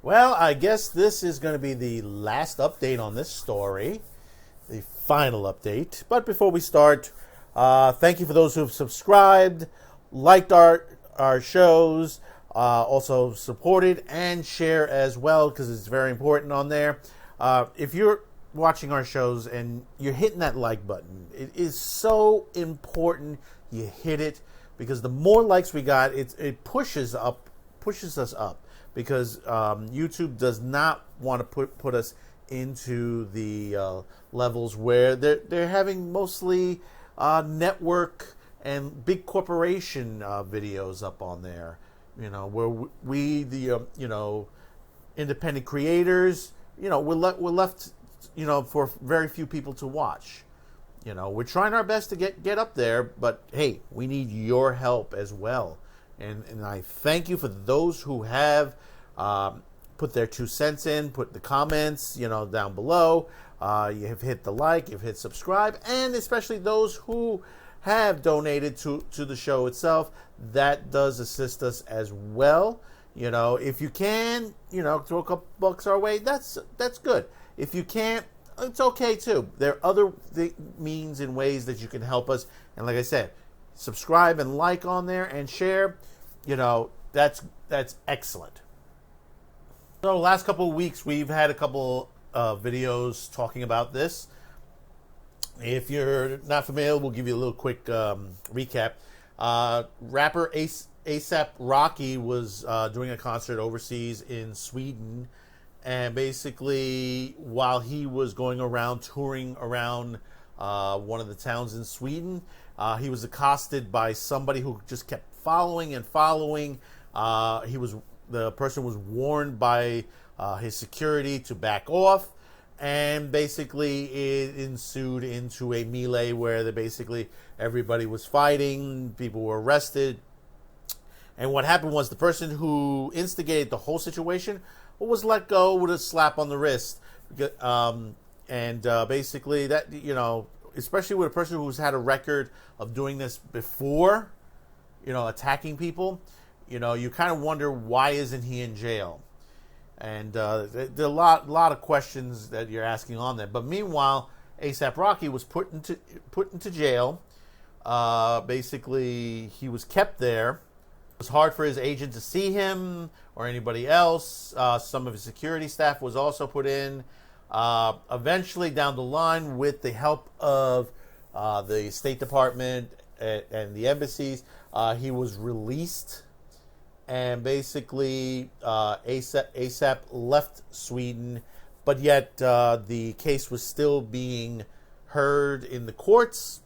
Well, I guess this is going to be the last update on this story, the final update. But before we start, thank you for those who have subscribed, liked our shows, also supported and share as well, because it's very important on there. If you're watching our shows and you're hitting that like button, it is so important you hit it, because the more likes we got, it pushes us up. Because YouTube does not want to put us into the levels where they're having mostly network and big corporation videos up on there. You know, where we the independent creators, we're left for very few people to watch. We're trying our best to get up there, but hey, we need your help as well. And I thank you for those who have put their 2 cents in, put the comments, down below. You have hit the like, you've hit subscribe, and especially those who have donated to the show itself. That does assist us as well. If you can, throw a couple bucks our way, that's good. If you can't, it's okay too. There are other means and ways that you can help us. And like I said, subscribe and like on there and share. That's excellent. So the last couple of weeks, we've had a couple of videos talking about this. If you're not familiar, we'll give you a little quick recap. Rapper A$AP Rocky was doing a concert overseas in Sweden. And basically, while he was going around, touring around one of the towns in Sweden, he was accosted by somebody who just kept following and following. The person was warned by his security to back off, and basically it ensued into a melee where everybody was fighting, people were arrested. And what happened was the person who instigated the whole situation was let go with a slap on the wrist. Basically that, especially with a person who's had a record of doing this before, attacking people, you kind of wonder, why isn't he in jail? And there are a lot of questions that you're asking on there. But meanwhile, A$AP Rocky was put into jail. Basically, he was kept there. It was hard for his agent to see him or anybody else. Some of his security staff was also put in. Eventually, down the line, with the help of the State Department and the embassies, he was released. And basically, A$AP left Sweden, but yet the case was still being heard in the courts,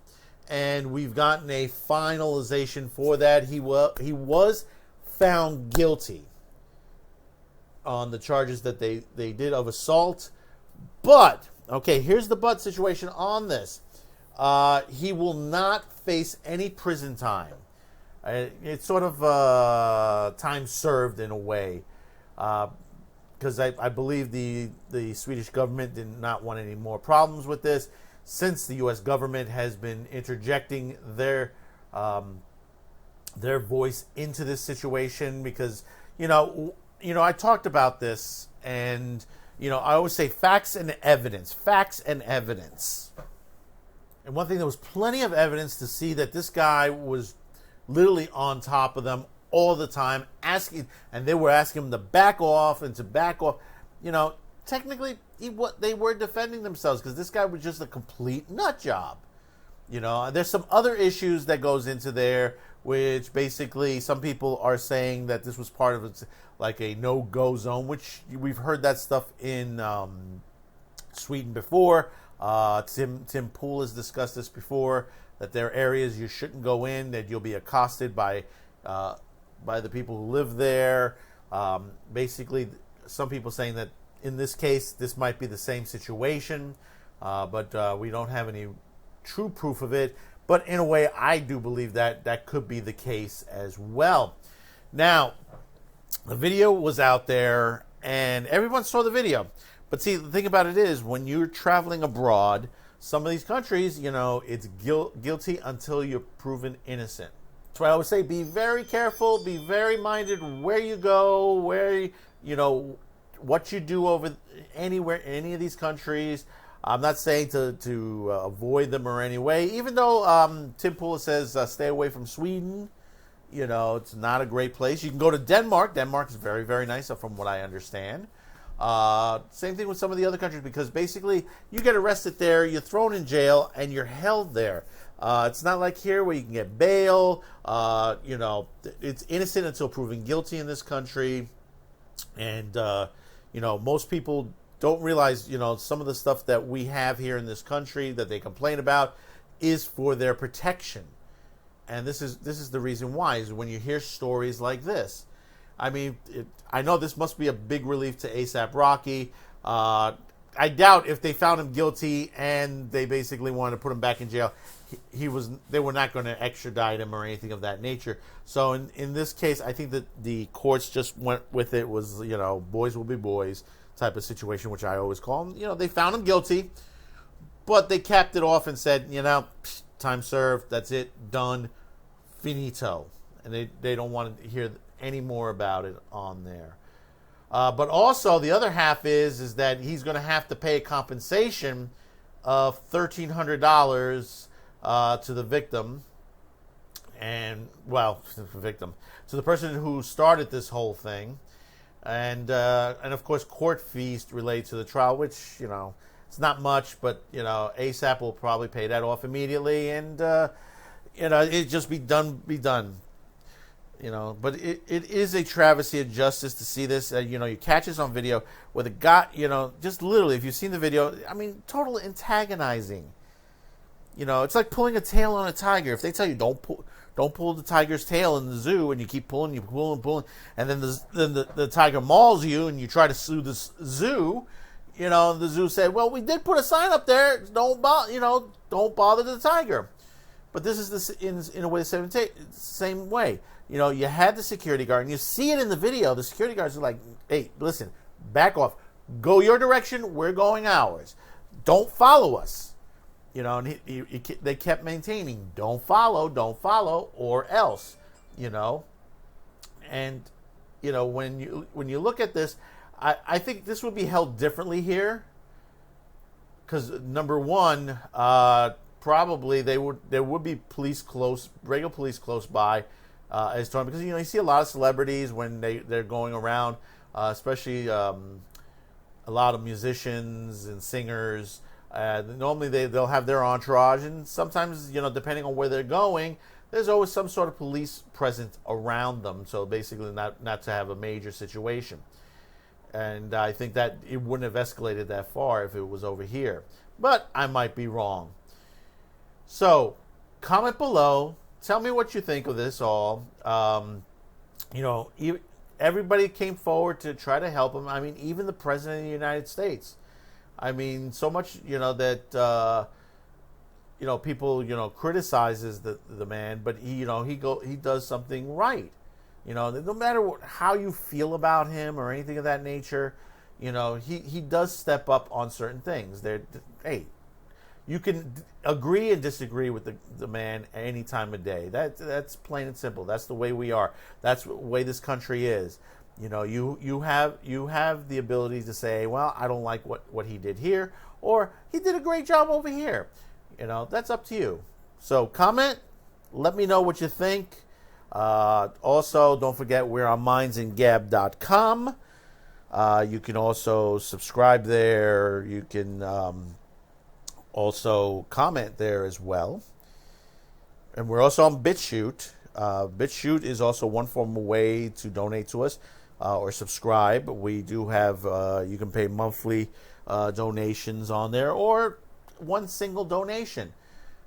and we've gotten a finalization for that. He was found guilty on the charges that they did of assault, but, okay, here's the but situation on this. He will not face any prison time. It's sort of time served in a way, because I believe the Swedish government did not want any more problems with this, since the U.S. government has been interjecting their voice into this situation. Because I talked about this, and I always say facts and evidence. And one thing, there was plenty of evidence to see that this guy was literally on top of them all the time, and they were asking him to back off. Technically, they were defending themselves, because this guy was just a complete nut job. There's some other issues that goes into there, which basically some people are saying that this was part of like a no-go zone, which we've heard that stuff in Sweden before. Tim Pool has discussed this before, that there are areas you shouldn't go in, that you'll be accosted by the people who live there. Basically, some people saying that in this case, this might be the same situation, but we don't have any true proof of it. But in a way, I do believe that could be the case as well. Now, the video was out there, and everyone saw the video. But see, the thing about it is, when you're traveling abroad, some of these countries, it's guilty until you're proven innocent. That's why I always say, be very careful, be very minded where you go, what you do over anywhere, any of these countries. I'm not saying to avoid them or any way, even though Tim Pool says stay away from Sweden. You know, it's not a great place. You can go to Denmark. Denmark is very, very nice, from what I understand. Same thing with some of the other countries, because basically you get arrested there, you're thrown in jail, and you're held there. It's not like here where you can get bail. You know, it's innocent until proven guilty in this country. And, you know, most people don't realize, you know, some of the stuff that we have here in this country that they complain about is for their protection. And this is the reason why, is when you hear stories like this. I mean, I know this must be a big relief to A$AP Rocky. I doubt if they found him guilty and they basically wanted to put him back in jail, they were not going to extradite him or anything of that nature. So in this case, I think that the courts just went with it, was, you know, boys will be boys type of situation, which I always call them. You know, they found him guilty, but they capped it off and said, you know, time served, that's it, done, finito. And they don't want to hear any more about it on there. But also, the other half is that he's going to have to pay a compensation of $1,300 to the victim. And, well, to the person who started this whole thing. And of course, court fees related to the trial, which, you know, it's not much, but, you know, A$AP will probably pay that off immediately, and, you know, it just be done. You know, but it is a travesty of justice to see this. You know, you catch this on video where the guy, you know, just literally, if you've seen the video, I mean, total antagonizing. You know, it's like pulling a tail on a tiger. If they tell you don't pull the tiger's tail in the zoo, and you keep pulling, and then the tiger mauls you, and you try to sue the zoo, you know, the zoo said, well, we did put a sign up there, don't bother the tiger. But this is in a way the same way. You know, you had the security guard, and you see it in the video. The security guards are like, hey, listen, back off. Go your direction. We're going ours. Don't follow us. You know, and they kept maintaining, don't follow, or else, you know. And, you know, when you look at this, I think this would be held differently here. Because, number one, probably there would be regular police close by as time, because, you know, you see a lot of celebrities when they're going around, especially a lot of musicians and singers. Normally they'll have their entourage, and sometimes, you know, depending on where they're going, there's always some sort of police present around them. So basically, not to have a major situation. And I think that it wouldn't have escalated that far if it was over here, but I might be wrong. So, comment below. Tell me what you think of this all. You know, everybody came forward to try to help him. I mean, even the President of the United States. I mean, so much, you know, that, you know, people, you know, criticizes the man, but he does something right. You know, no matter how you feel about him or anything of that nature, you know, he does step up on certain things. Hey, you can agree and disagree with the man any time of day. That's plain and simple. That's the way we are. That's the way this country is. You know, you have the ability to say, well, I don't like what he did here, or he did a great job over here. You know, that's up to you. So comment, let me know what you think. Also, don't forget, we're on mindsandgab.com. You can also subscribe there. You can also comment there as well. And we're also on BitChute. BitChute is also one form of way to donate to us or subscribe. We do have, you can pay monthly donations on there, or one single donation.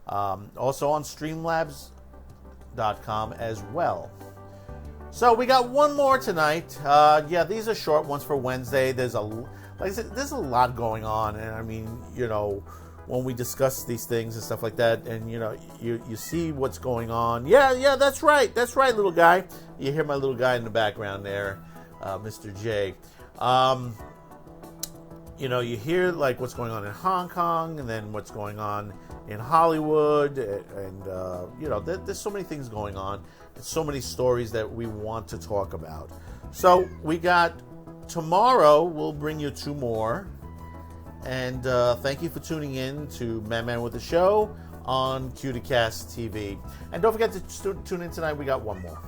Also on Streamlabs.com as well. So we got one more tonight. Yeah, these are short ones for Wednesday. Like I said, there's a lot going on, and I mean, you know, when we discuss these things and stuff like that, and you know, you see what's going on. Yeah, that's right, little guy. You hear my little guy in the background there, Mr. J. You know, you hear like what's going on in Hong Kong, and then what's going on in Hollywood, and you know, there's so many things going on, and so many stories that we want to talk about. So we got tomorrow we'll bring you 2 more. And thank you for tuning in to Man with the Show on Q2Cast TV. And don't forget to tune in tonight. We got 1 more.